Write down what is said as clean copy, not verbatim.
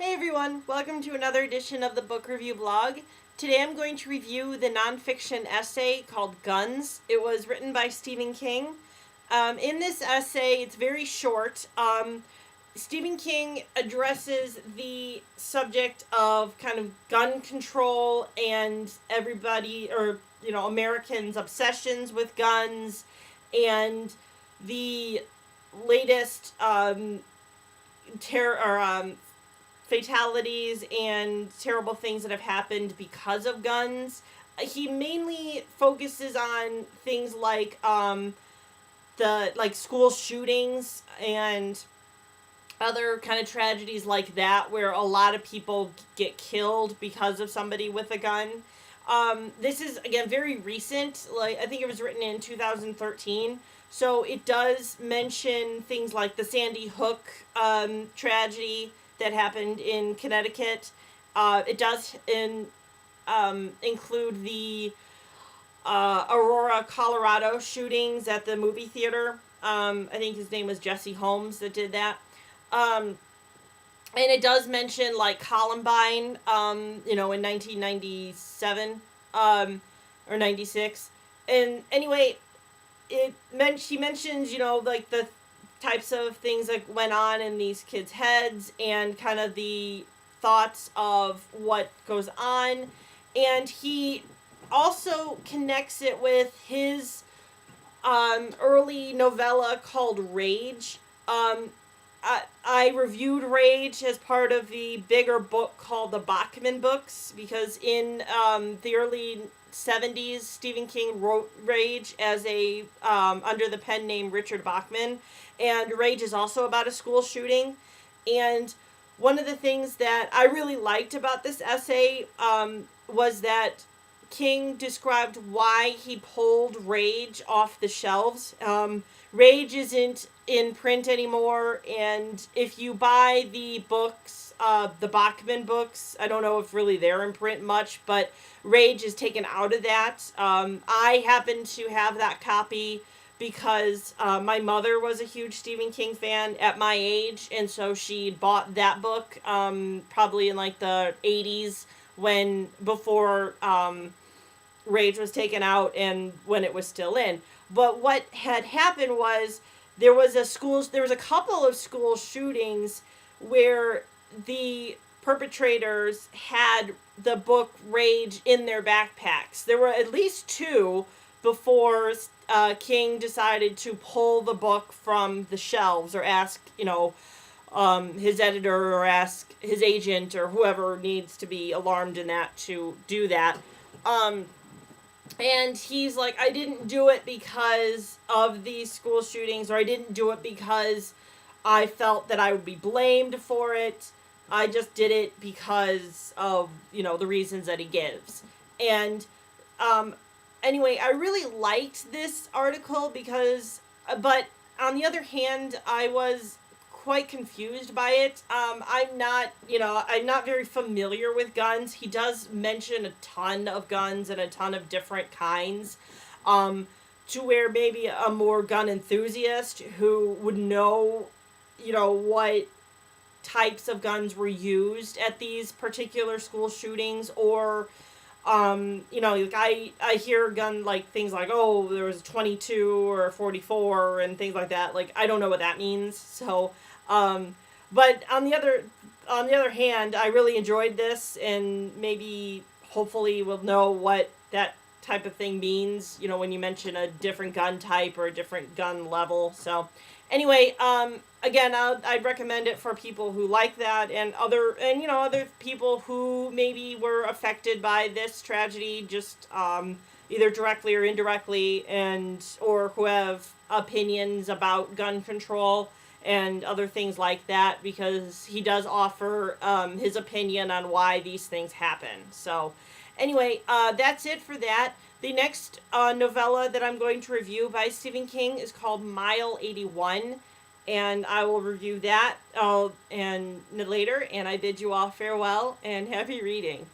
Hey everyone, welcome to another edition of the Book Review Blog. Today I'm going to review the nonfiction essay called Guns. It was written by Stephen King. In this essay, it's very short. Stephen King addresses the subject of kind of gun control and everybody, or Americans' obsessions with guns, and the latest terror or fatalities and terrible things that have happened because of guns. He mainly focuses on things like the school shootings and other kind of tragedies like that, where a lot of people get killed because of somebody with a gun. This is, again, very recent. I think it was written in 2013. So it does mention things like the Sandy Hook tragedy that happened in Connecticut. It does include the Aurora, Colorado shootings at the movie theater. I think his name was Jesse Holmes that did that. And it does mention Columbine, in 1997 or 96. And anyway, she mentions the types of things that went on in these kids' heads and kind of the thoughts of what goes on. And he also connects it with his early novella called Rage. I reviewed Rage as part of the bigger book called the Bachman books, because in the early 70s, Stephen King wrote Rage as a under the pen name Richard Bachman, and Rage is also about a school shooting. And one of the things that I really liked about this essay was that King described why he pulled Rage off the shelves. Rage isn't in print anymore, and if you buy the books, the Bachman books, I don't know if really they're in print much, but Rage is taken out of that. I happen to have that copy because my mother was a huge Stephen King fan at my age, and so she bought that book probably in the 80s, before Rage was taken out and when it was still in. But what had happened was there was a couple of school shootings where the perpetrators had the book Rage in their backpacks. There were at least two before King decided to pull the book from the shelves, or ask his editor or ask his agent or whoever needs to be alarmed in that to do that. And he's like, I didn't do it because of these school shootings, or I didn't do it because I felt that I would be blamed for it. I just did it because of, the reasons that he gives. And anyway, I really liked this article but on the other hand, I was quite confused by it. I'm not very familiar with guns. He does mention a ton of guns and a ton of different kinds, to where maybe a more gun enthusiast who would know, what types of guns were used at these particular school shootings, or I hear gun things like, oh, there was a 22 or a 44 and things like that. I don't know what that means. So, but on the other hand, I really enjoyed this, and maybe hopefully we'll know what that type of thing means, when you mention a different gun type or a different gun level. So anyway, again, I'd recommend it for people who like that, and other people who maybe were affected by this tragedy, just either directly or indirectly, or who have opinions about gun control and other things like that, because he does offer his opinion on why these things happen. So anyway, that's it for that. The next novella that I'm going to review by Stephen King is called Mile 81, and I will review that and later, and I bid you all farewell and happy reading.